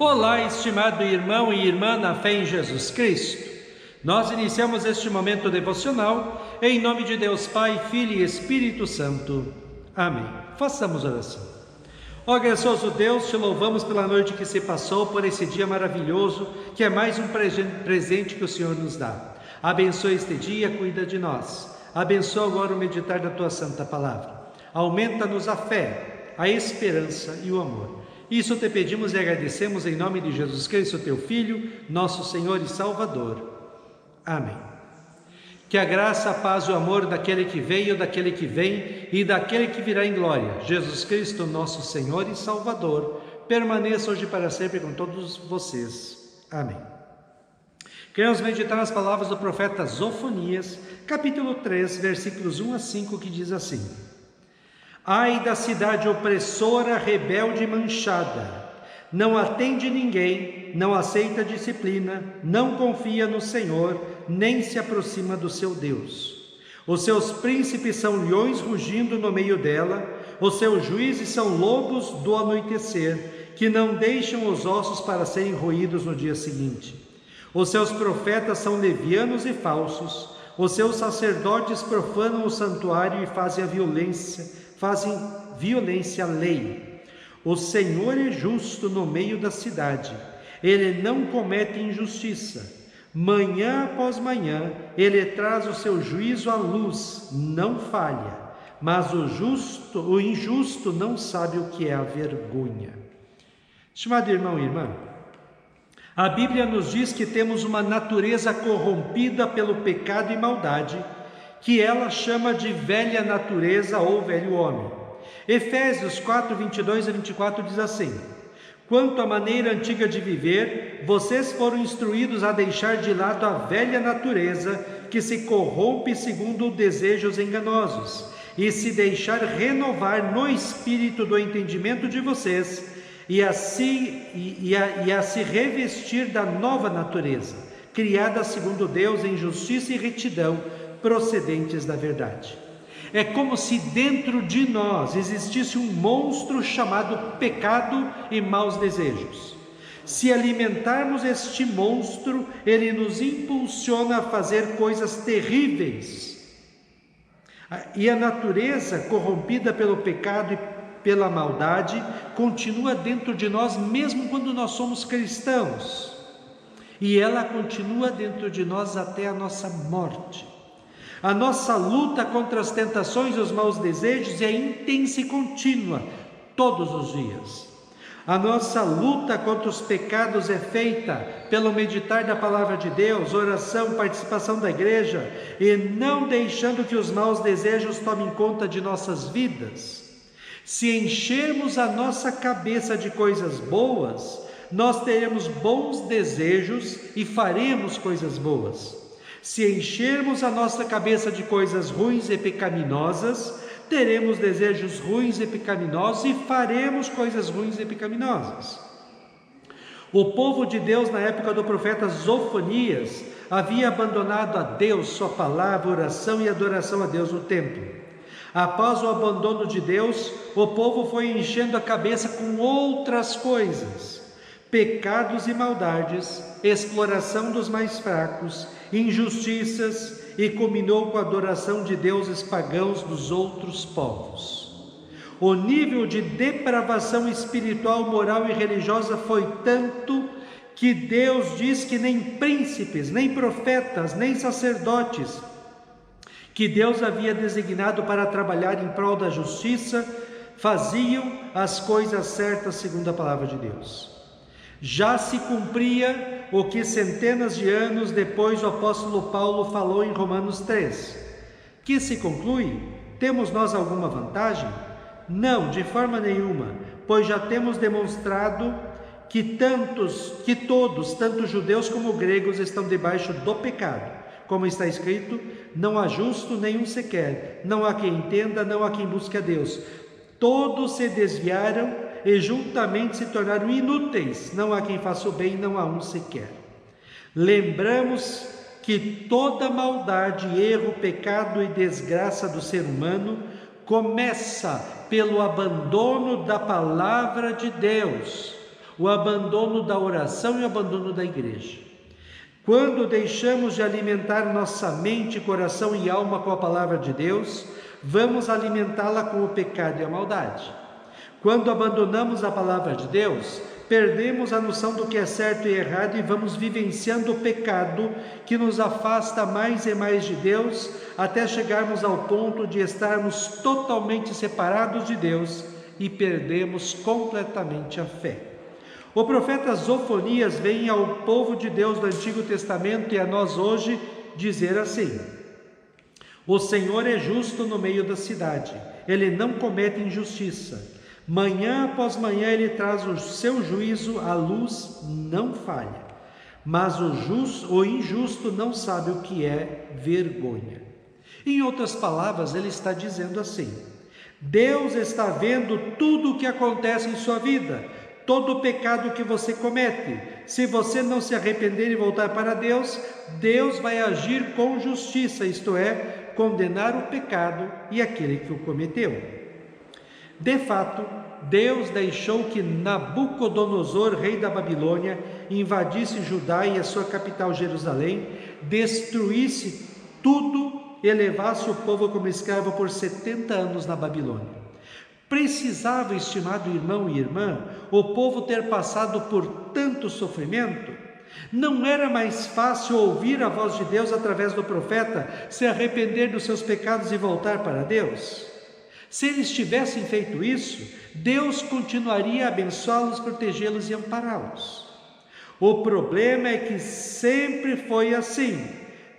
Olá, estimado irmão e irmã na fé em Jesus Cristo. Nós iniciamos este momento devocional em nome de Deus Pai, Filho e Espírito Santo. Amém. Façamos oração. Ó gracioso Deus, te louvamos pela noite que se passou, por esse dia maravilhoso, que é mais um presente que o Senhor nos dá. Abençoa este dia, cuida de nós. Abençoa agora o meditar da Tua Santa Palavra. Aumenta-nos a fé, a esperança e o amor. Isso te pedimos e agradecemos em nome de Jesus Cristo, Teu Filho, nosso Senhor e Salvador. Amém. Que a graça, a paz e o amor daquele que veio, daquele que vem e daquele que virá em glória, Jesus Cristo, nosso Senhor e Salvador, permaneça hoje e para sempre com todos vocês. Amém. Queremos meditar nas palavras do profeta Zofonias, capítulo 3, versículos 1 a 5, que diz assim: Ai da cidade opressora, rebelde e manchada, não atende ninguém, não aceita disciplina, não confia no Senhor, nem se aproxima do seu Deus. Os seus príncipes são leões rugindo no meio dela, os seus juízes são lobos do anoitecer, que não deixam os ossos para serem roídos no dia seguinte. Os seus profetas são levianos e falsos, os seus sacerdotes profanam o santuário e fazem violência à lei. O Senhor é justo no meio da cidade, Ele não comete injustiça. Manhã após manhã, Ele traz o seu juízo à luz, não falha, mas o injusto não sabe o que é a vergonha. Estimado irmão e irmã, a Bíblia nos diz que temos uma natureza corrompida pelo pecado e maldade, que ela chama de velha natureza ou velho homem. Efésios 4, 22 a 24 diz assim: Quanto à maneira antiga de viver, vocês foram instruídos a deixar de lado a velha natureza, que se corrompe segundo desejos enganosos, e se deixar renovar no espírito do entendimento de vocês, e a se revestir da nova natureza, criada segundo Deus em justiça e retidão, procedentes da verdade. É como se dentro de nós existisse um monstro chamado pecado e maus desejos. Se alimentarmos este monstro, ele nos impulsiona a fazer coisas terríveis. E a natureza corrompida pelo pecado e pela maldade continua dentro de nós mesmo quando nós somos cristãos. E ela continua dentro de nós até a nossa morte. A nossa luta contra as tentações e os maus desejos é intensa e contínua, todos os dias. A nossa luta contra os pecados é feita pelo meditar da palavra de Deus, oração, participação da igreja, e não deixando que os maus desejos tomem conta de nossas vidas. Se enchermos a nossa cabeça de coisas boas, nós teremos bons desejos e faremos coisas boas. Se enchermos a nossa cabeça de coisas ruins e pecaminosas, teremos desejos ruins e pecaminosos e faremos coisas ruins e pecaminosas. O povo de Deus na época do profeta Zofonias havia abandonado a Deus, sua palavra, oração e adoração a Deus no templo. Após o abandono de Deus, o povo foi enchendo a cabeça com outras coisas: pecados e maldades, exploração dos mais fracos, injustiças, e culminou com a adoração de deuses pagãos dos outros povos. O nível de depravação espiritual, moral e religiosa foi tanto que Deus diz que nem príncipes, nem profetas, nem sacerdotes, que Deus havia designado para trabalhar em prol da justiça, faziam as coisas certas segundo a palavra de Deus. Já se cumpria o que centenas de anos depois o apóstolo Paulo falou em Romanos 3. Que se conclui? Temos nós alguma vantagem? Não, de forma nenhuma, pois já temos demonstrado que todos, tanto judeus como gregos, estão debaixo do pecado. Como está escrito: não há justo nenhum sequer, não há quem entenda, não há quem busque a Deus. Todos se desviaram e juntamente se tornaram inúteis, não há quem faça o bem, não há um sequer. Lembramos que toda maldade, erro, pecado e desgraça do ser humano começa pelo abandono da palavra de Deus. o abandono da oração e o abandono da igreja. Quando deixamos de alimentar nossa mente, coração e alma com a palavra de Deus, vamos alimentá-la com o pecado e a maldade. Quando abandonamos a palavra de Deus, perdemos a noção do que é certo e errado e vamos vivenciando o pecado que nos afasta mais e mais de Deus, até chegarmos ao ponto de estarmos totalmente separados de Deus e perdemos completamente a fé. O profeta Zofonias vem ao povo de Deus do Antigo Testamento e a nós hoje dizer assim: o Senhor é justo no meio da cidade, Ele não comete injustiça. Manhã após manhã Ele traz o seu juízo, a luz não falha. Mas o injusto não sabe o que é vergonha. Em outras palavras, ele está dizendo assim: Deus está vendo tudo o que acontece em sua vida, todo o pecado que você comete. Se você não se arrepender e voltar para Deus, Deus vai agir com justiça, isto é, condenar o pecado e aquele que o cometeu. De fato, Deus deixou que Nabucodonosor, rei da Babilônia, invadisse Judá e a sua capital Jerusalém, destruísse tudo e levasse o povo como escravo por 70 anos na Babilônia. Precisava, estimado irmão e irmã, o povo ter passado por tanto sofrimento? Não era mais fácil ouvir a voz de Deus através do profeta, se arrepender dos seus pecados e voltar para Deus? Se eles tivessem feito isso, Deus continuaria a abençoá-los, protegê-los e ampará-los. O problema é que sempre foi assim.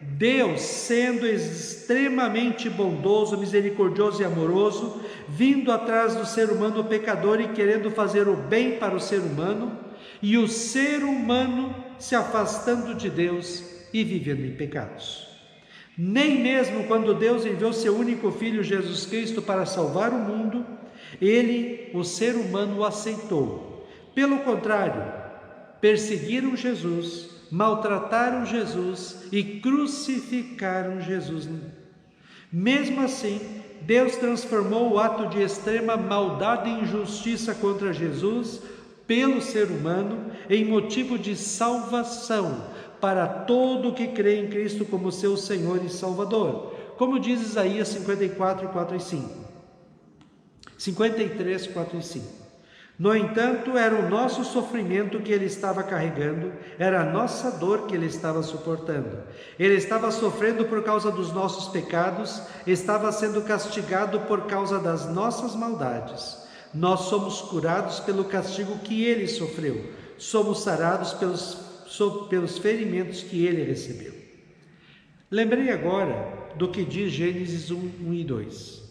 Deus, sendo extremamente bondoso, misericordioso e amoroso, vindo atrás do ser humano pecador e querendo fazer o bem para o ser humano, e o ser humano se afastando de Deus e vivendo em pecados. Nem mesmo quando Deus enviou seu único Filho, Jesus Cristo, para salvar o mundo, ele, o ser humano, o aceitou. Pelo contrário, perseguiram Jesus, maltrataram Jesus e crucificaram Jesus. Mesmo assim, Deus transformou o ato de extrema maldade e injustiça contra Jesus pelo ser humano em motivo de salvação para todo o que crê em Cristo como seu Senhor e Salvador, como diz Isaías 54, 4 e 5. 53, 4 e 5. No entanto, era o nosso sofrimento que Ele estava carregando, era a nossa dor que Ele estava suportando. Ele estava sofrendo por causa dos nossos pecados, estava sendo castigado por causa das nossas maldades. Nós somos curados pelo castigo que Ele sofreu, somos sarados pelos ferimentos que Ele recebeu. Lembrei agora do que diz Gênesis 1, 1 e 2.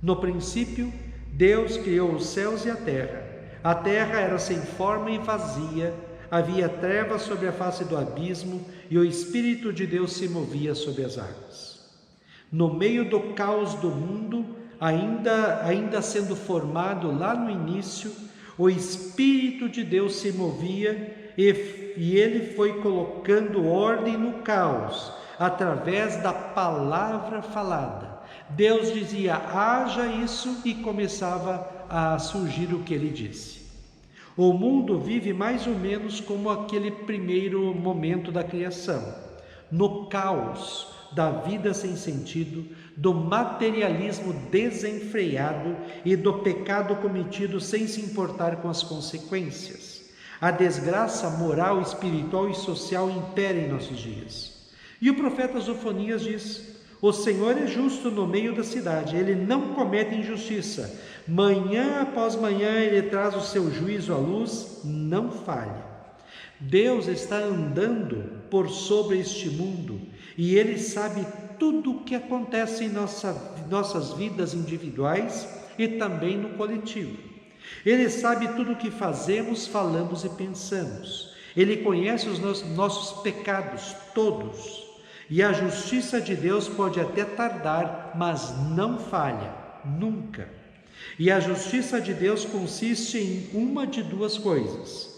No princípio, Deus criou os céus e a terra. A terra era sem forma e vazia, havia trevas sobre a face do abismo e o Espírito de Deus se movia sobre as águas. No meio do caos do mundo, ainda sendo formado lá no início, o Espírito de Deus se movia e Ele foi colocando ordem no caos, através da palavra falada. Deus dizia, haja isso, e começava a surgir o que Ele disse. O mundo vive mais ou menos como aquele primeiro momento da criação, no caos da vida sem sentido, do materialismo desenfreado e do pecado cometido sem se importar com as consequências. A desgraça moral, espiritual e social impera em nossos dias. E o profeta Zofonias diz: o Senhor é justo no meio da cidade, Ele não comete injustiça. Manhã após manhã Ele traz o seu juízo à luz, não falha. Deus está andando por sobre este mundo e Ele sabe tudo o que acontece em nossas vidas individuais e também no coletivo. Ele sabe tudo o que fazemos, falamos e pensamos. Ele conhece os nossos pecados todos. E a justiça de Deus pode até tardar, mas não falha, nunca. E a justiça de Deus consiste em uma de duas coisas.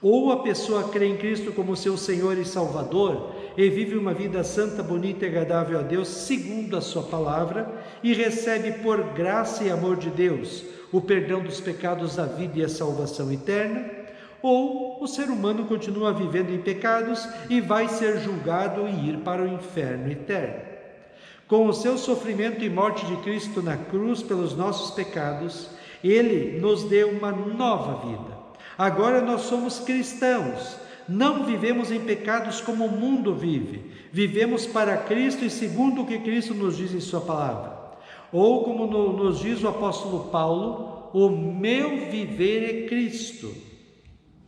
Ou a pessoa crê em Cristo como seu Senhor e Salvador e vive uma vida santa, bonita e agradável a Deus, segundo a sua palavra, e recebe por graça e amor de Deus o perdão dos pecados, a vida e a salvação eterna. ou o ser humano continua vivendo em pecados e vai ser julgado e ir para o inferno eterno. Com o seu sofrimento e morte de Cristo na cruz pelos nossos pecados, Ele nos deu uma nova vida. Agora nós somos cristãos, não vivemos em pecados como o mundo vive, vivemos para Cristo e segundo o que Cristo nos diz em sua palavra. Ou como nos diz o apóstolo Paulo, o meu viver é Cristo.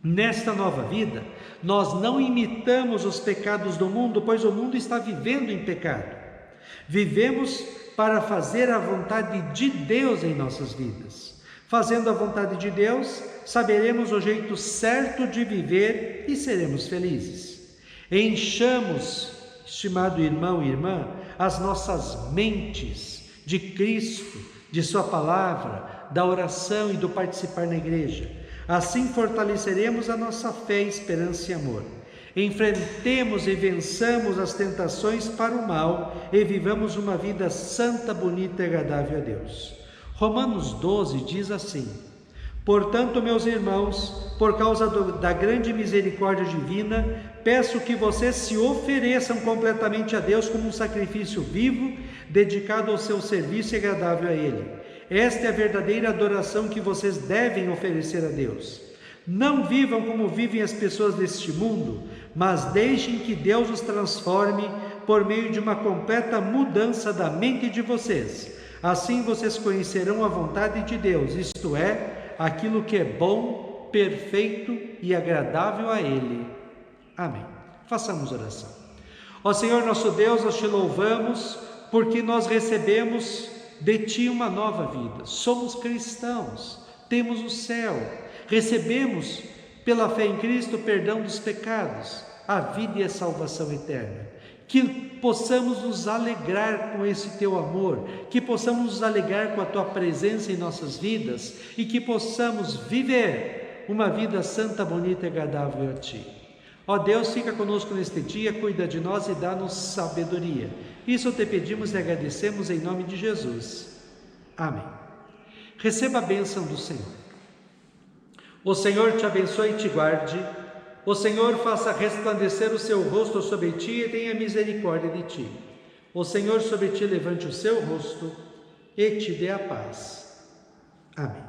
Nesta nova vida, nós não imitamos os pecados do mundo, pois o mundo está vivendo em pecado. Vivemos para fazer a vontade de Deus em nossas vidas. Fazendo a vontade de Deus, saberemos o jeito certo de viver e seremos felizes. Enchamos, estimado irmão e irmã, as nossas mentes de Cristo, de sua palavra, da oração e do participar na igreja. Assim fortaleceremos a nossa fé, esperança e amor. Enfrentemos e vençamos as tentações para o mal e vivamos uma vida santa, bonita e agradável a Deus. Romanos 12 diz assim: portanto, meus irmãos, por causa da grande misericórdia divina, peço que vocês se ofereçam completamente a Deus como um sacrifício vivo, dedicado ao seu serviço e agradável a Ele. Esta é a verdadeira adoração que vocês devem oferecer a Deus. Não vivam como vivem as pessoas deste mundo, mas deixem que Deus os transforme por meio de uma completa mudança da mente de vocês. Assim vocês conhecerão a vontade de Deus, isto é, aquilo que é bom, perfeito e agradável a Ele. Amém. Façamos oração. Ó Senhor nosso Deus, nós te louvamos porque nós recebemos de Ti uma nova vida. Somos cristãos, temos o céu, recebemos pela fé em Cristo o perdão dos pecados, a vida e a salvação eterna. Que possamos nos alegrar com esse Teu amor, que possamos nos alegrar com a Tua presença em nossas vidas e que possamos viver uma vida santa, bonita e agradável a Ti. Ó Deus, fica conosco neste dia, cuida de nós e dá-nos sabedoria. Isso te pedimos e agradecemos em nome de Jesus. Amém. Receba a bênção do Senhor. O Senhor te abençoe e te guarde. O Senhor faça resplandecer o seu rosto sobre ti e tenha misericórdia de ti. O Senhor sobre ti levante o seu rosto e te dê a paz. Amém.